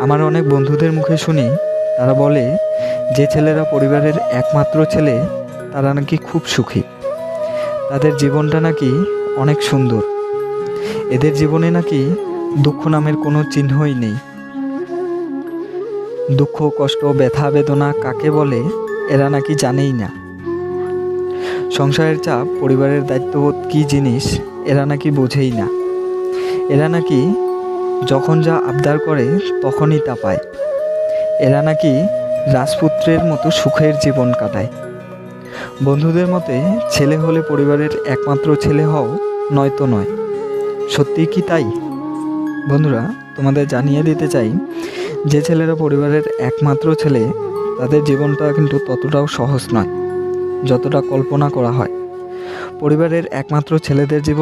আমার অনেক বন্ধুদের মুখে শুনি, তারা বলে যে ছেলেরা পরিবারের একমাত্র ছেলে তারা নাকি খুব সুখী, তাদের জীবনটা নাকি অনেক সুন্দর, এদের জীবনে নাকি দুঃখ নামের কোনো চিহ্নই নেই। দুঃখ, কষ্ট, ব্যথা, বেদনা কাকে বলে এরা নাকি জানেই না। সংসারের চাপ, পরিবারের দায়িত্ববোধ কী জিনিস এরা নাকি বোঝেই না। এরা নাকি যখন যা আবদার করে তখনই তা পায়। এরা নাকি রাজপুত্রের মতো সুখের জীবন কাটায়। বন্ধুদের মতে ছেলে হলে পরিবারের একমাত্র ছেলে হও, নয়তো নয়। সত্যিই কি তাই? বন্ধুরা, তোমাদের জানিয়ে দিতে চাই, যে ছেলেরা পরিবারের একমাত্র ছেলে তাদের জীবনটা কিন্তু ততটাও সহজ নয় যতটা কল্পনা করা হয়। পরিবারের একমাত্র ছেলেদের জীবন